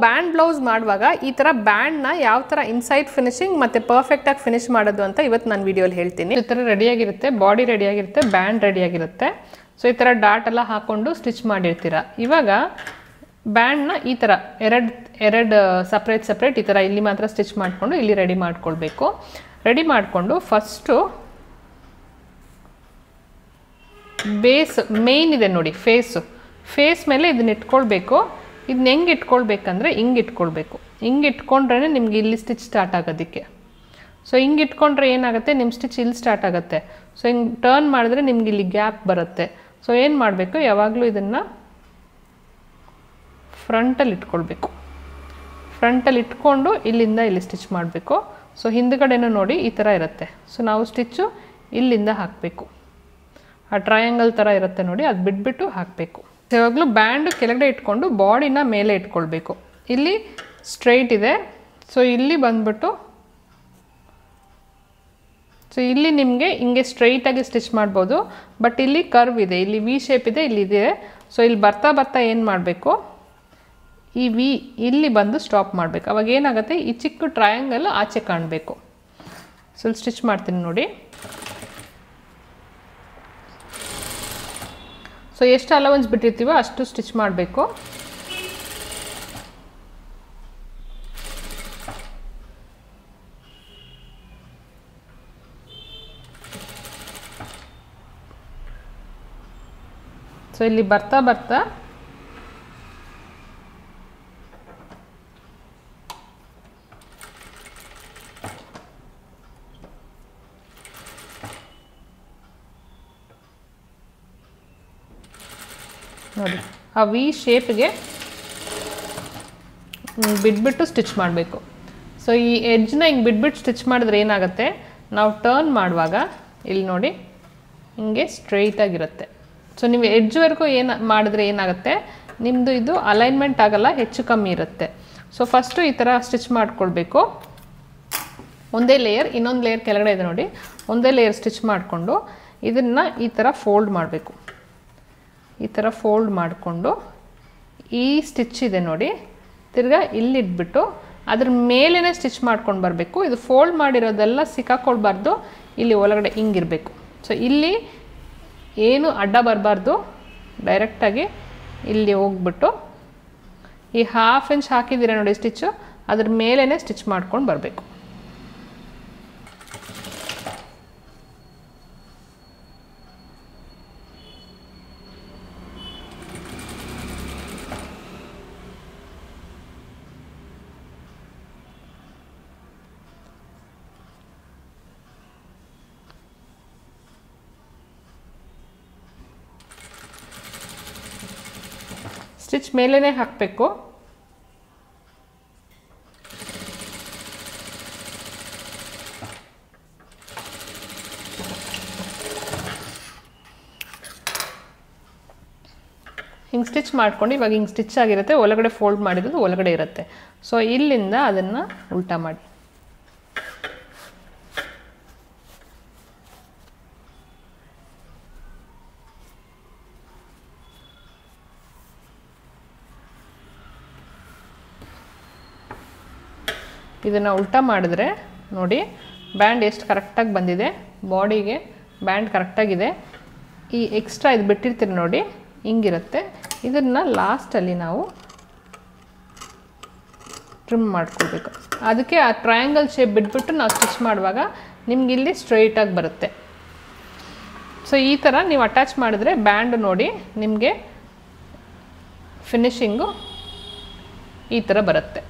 Band blouse ಮಾಡುವಾಗ ಈ ಥರ ಬ್ಯಾಂಡ್ನ ಯಾವ ಥರ ಇನ್ಸೈಡ್ ಫಿನಿಶಿಂಗ್ ಮತ್ತು ಪರ್ಫೆಕ್ಟಾಗಿ ಫಿನಿಶ್ ಮಾಡೋದು ಅಂತ ಇವತ್ತು ನಾನು ವಿಡಿಯೋಲಿ ಹೇಳ್ತೀನಿ. ಈ ಥರ ರೆಡಿಯಾಗಿರುತ್ತೆ, ಬಾಡಿ ರೆಡಿಯಾಗಿರುತ್ತೆ, ಬ್ಯಾಂಡ್ ರೆಡಿಯಾಗಿರುತ್ತೆ. ಸೊ ಈ ಥರ ಡಾಟ್ ಎಲ್ಲ ಹಾಕ್ಕೊಂಡು ಸ್ಟಿಚ್ ಮಾಡಿರ್ತೀರ. ಇವಾಗ ಬ್ಯಾಂಡ್ನ ಈ ಥರ ಎರಡು ಸಪ್ರೇಟ್ ಈ ಥರ ಇಲ್ಲಿ ಮಾತ್ರ ಸ್ಟಿಚ್ ಮಾಡಿಕೊಂಡು ಇಲ್ಲಿ ರೆಡಿ ಮಾಡ್ಕೊಳ್ಬೇಕು. ರೆಡಿ ಮಾಡಿಕೊಂಡು ಫಸ್ಟು ಬೇಸ್ ಮೇನ್ ಇದೆ ನೋಡಿ, ಫೇಸ್ ಮೇಲೆ ಇದನ್ನ ಇಟ್ಕೊಳ್ಬೇಕು. ಇದನ್ನ ಹೆಂಗೆ ಇಟ್ಕೊಳ್ಬೇಕಂದ್ರೆ ಹಿಂಗೆ ಇಟ್ಕೊಳ್ಬೇಕು. ಹಿಂಗೆ ಇಟ್ಕೊಂಡ್ರೆ ನಿಮ್ಗೆ ಇಲ್ಲಿ ಸ್ಟಿಚ್ ಸ್ಟಾರ್ಟ್ ಆಗೋದಕ್ಕೆ. ಸೊ ಹಿಂಗೆ ಇಟ್ಕೊಂಡ್ರೆ ಏನಾಗುತ್ತೆ, ನಿಮ್ಮ ಸ್ಟಿಚ್ ಇಲ್ಲಿ ಸ್ಟಾರ್ಟ್ ಆಗುತ್ತೆ. ಸೊ ಹಿಂಗೆ ಟರ್ನ್ ಮಾಡಿದ್ರೆ ನಿಮ್ಗೆ ಇಲ್ಲಿ ಗ್ಯಾಪ್ ಬರುತ್ತೆ. ಸೊ ಏನು ಮಾಡಬೇಕು, ಯಾವಾಗಲೂ ಇದನ್ನು ಫ್ರಂಟಲ್ಲಿ ಇಟ್ಕೊಳ್ಬೇಕು. ಫ್ರಂಟಲ್ಲಿ ಇಟ್ಕೊಂಡು ಇಲ್ಲಿಂದ ಇಲ್ಲಿ ಸ್ಟಿಚ್ ಮಾಡಬೇಕು. ಸೊ ಹಿಂದ್ಗಡೆನೂ ನೋಡಿ ಈ ಥರ ಇರುತ್ತೆ. ಸೊ ನಾವು ಸ್ಟಿಚ್ಚು ಇಲ್ಲಿಂದ ಹಾಕಬೇಕು. ಆ ಟ್ರಯಾಂಗಲ್ ಥರ ಇರುತ್ತೆ ನೋಡಿ, ಅದು ಬಿಟ್ಬಿಟ್ಟು ಹಾಕಬೇಕು. ಯಾವಾಗಲೂ ಬ್ಯಾಂಡು ಕೆಳಗಡೆ ಇಟ್ಕೊಂಡು ಬಾಡಿನ ಮೇಲೆ ಇಟ್ಕೊಳ್ಬೇಕು. ಇಲ್ಲಿ ಸ್ಟ್ರೈಟ್ ಇದೆ. ಸೊ ಇಲ್ಲಿ ಬಂದ್ಬಿಟ್ಟು ಇಲ್ಲಿ ನಿಮಗೆ ಹಿಂಗೆ ಸ್ಟ್ರೈಟಾಗಿ ಸ್ಟಿಚ್ ಮಾಡ್ಬೋದು. ಬಟ್ ಇಲ್ಲಿ ಕರ್ವ್ ಇದೆ, ಇಲ್ಲಿ ವಿ ಶೇಪ್ ಇದೆ, ಇಲ್ಲಿದೆ. ಸೊ ಇಲ್ಲಿ ಬರ್ತಾ ಏನು ಮಾಡಬೇಕು, ಈ ವಿ ಇಲ್ಲಿ ಬಂದು ಸ್ಟಾಪ್ ಮಾಡಬೇಕು. ಅವಾಗ ಏನಾಗುತ್ತೆ, ಈ ಚಿಕ್ಕ ಟ್ರಯಾಂಗಲ್ ಆಚೆ ಕಾಣಬೇಕು. ಸೊ ಇಲ್ಲಿ ಸ್ಟಿಚ್ ಮಾಡ್ತೀನಿ ನೋಡಿ. ಸೊ ಎಷ್ಟು ಅಲವೆನ್ಸ್ ಬಿಟ್ಟಿರ್ತೀವೋ ಅಷ್ಟು ಸ್ಟಿಚ್ ಮಾಡಬೇಕು. ಸೊ ಇಲ್ಲಿ ಬರ್ತಾ ನೋಡಿ ಆ ವಿ ಶೇಪ್ಗೆ ಬಿಟ್ಬಿಟ್ಟು ಸ್ಟಿಚ್ ಮಾಡಬೇಕು. ಸೊ ಈ ಎಡ್ಜ್ನ ಹಿಂಗೆ ಬಿಟ್ಬಿಟ್ಟು ಸ್ಟಿಚ್ ಮಾಡಿದ್ರೆ ಏನಾಗುತ್ತೆ, ನಾವು ಟರ್ನ್ ಮಾಡುವಾಗ ಇಲ್ಲಿ ನೋಡಿ ಹಿಂಗೆ ಸ್ಟ್ರೈಟಾಗಿರುತ್ತೆ. ಸೊ ನೀವು ಎಡ್ಜ್ವರೆಗೂ ಮಾಡಿದ್ರೆ ಏನಾಗುತ್ತೆ, ನಿಮ್ಮದು ಇದು ಅಲೈನ್ಮೆಂಟ್ ಆಗಲ್ಲ, ಹೆಚ್ಚು ಕಮ್ಮಿ ಇರುತ್ತೆ. ಸೊ ಫಸ್ಟು ಈ ಥರ ಸ್ಟಿಚ್ ಮಾಡಿಕೊಳ್ಬೇಕು. ಒಂದೇ ಲೇಯರ್, ಇನ್ನೊಂದು ಲೇಯರ್ ಕೆಳಗಡೆ ಇದೆ ನೋಡಿ, ಒಂದೇ ಲೇಯರ್ ಸ್ಟಿಚ್ ಮಾಡಿಕೊಂಡು ಇದನ್ನು ಈ ಥರ ಫೋಲ್ಡ್ ಮಾಡಬೇಕು. ಈ ಥರ ಫೋಲ್ಡ್ ಮಾಡಿಕೊಂಡು ಈ ಸ್ಟಿಚ್ ಇದೆ ನೋಡಿ, ತಿರ್ಗಾ ಇಲ್ಲಿಟ್ಬಿಟ್ಟು ಅದ್ರ ಮೇಲೇ ಸ್ಟಿಚ್ ಮಾಡ್ಕೊಂಡು ಬರಬೇಕು. ಇದು ಫೋಲ್ಡ್ ಮಾಡಿರೋದೆಲ್ಲ ಸಿಕ್ಕಾಕೊಳ್ಬಾರ್ದು, ಇಲ್ಲಿ ಒಳಗಡೆ ಹಿಂಗಿರಬೇಕು. ಸೊ ಇಲ್ಲಿ ಏನು ಅಡ್ಡ ಬರಬಾರ್ದು, ಡೈರೆಕ್ಟಾಗಿ ಇಲ್ಲಿ ಹೋಗ್ಬಿಟ್ಟು ಈ 1/2 ಇಂಚ್ ಹಾಕಿದ್ದೀರ ನೋಡಿ ಸ್ಟಿಚ್ಚು, ಅದ್ರ ಮೇಲೇ ಸ್ಟಿಚ್ ಮಾಡ್ಕೊಂಡು ಬರಬೇಕು. ಸ್ಟಿಚ್ ಮೇಲೇ ಹಾಕಬೇಕು. ಹಿಂಗೆ ಸ್ಟಿಚ್ ಮಾಡ್ಕೊಂಡು ಇವಾಗ ಹಿಂಗೆ ಸ್ಟಿಚ್ ಆಗಿರುತ್ತೆ, ಒಳಗಡೆ ಫೋಲ್ಡ್ ಮಾಡಿರೋದು ಒಳಗಡೆ ಇರುತ್ತೆ. ಸೊ ಇಲ್ಲಿಂದ ಅದನ್ನು ಉಲ್ಟಾ ಮಾಡಿ ಇದನ್ನು ಉಲ್ಟಾ ಮಾಡಿದ್ರೆ ನೋಡಿ ಬ್ಯಾಂಡ್ ಎಷ್ಟು ಕರೆಕ್ಟಾಗಿ ಬಂದಿದೆ, ಬಾಡಿಗೆ ಬ್ಯಾಂಡ್ ಕರೆಕ್ಟಾಗಿದೆ. ಈ ಎಕ್ಸ್ಟ್ರಾ ಇದು ಬಿಟ್ಟಿರ್ತೀರಿ ನೋಡಿ ಹಿಂಗಿರುತ್ತೆ. ಇದನ್ನು ಲಾಸ್ಟಲ್ಲಿ ನಾವು ಟ್ರಿಮ್ ಮಾಡ್ಕೊಳ್ಬೇಕು. ಅದಕ್ಕೆ ಆ ಟ್ರಯಾಂಗಲ್ ಶೇಪ್ ಬಿಟ್ಬಿಟ್ಟು ನಾವು ಸ್ಟಿಚ್ ಮಾಡುವಾಗ ನಿಮ್ಗೆ ಇಲ್ಲಿ ಸ್ಟ್ರೈಟಾಗಿ ಬರುತ್ತೆ. ಸೊ ಈ ಥರ ನೀವು ಅಟ್ಯಾಚ್ ಮಾಡಿದ್ರೆ ಬ್ಯಾಂಡ್ ನೋಡಿ ನಿಮಗೆ ಫಿನಿಶಿಂಗು ಈ ಥರ ಬರುತ್ತೆ.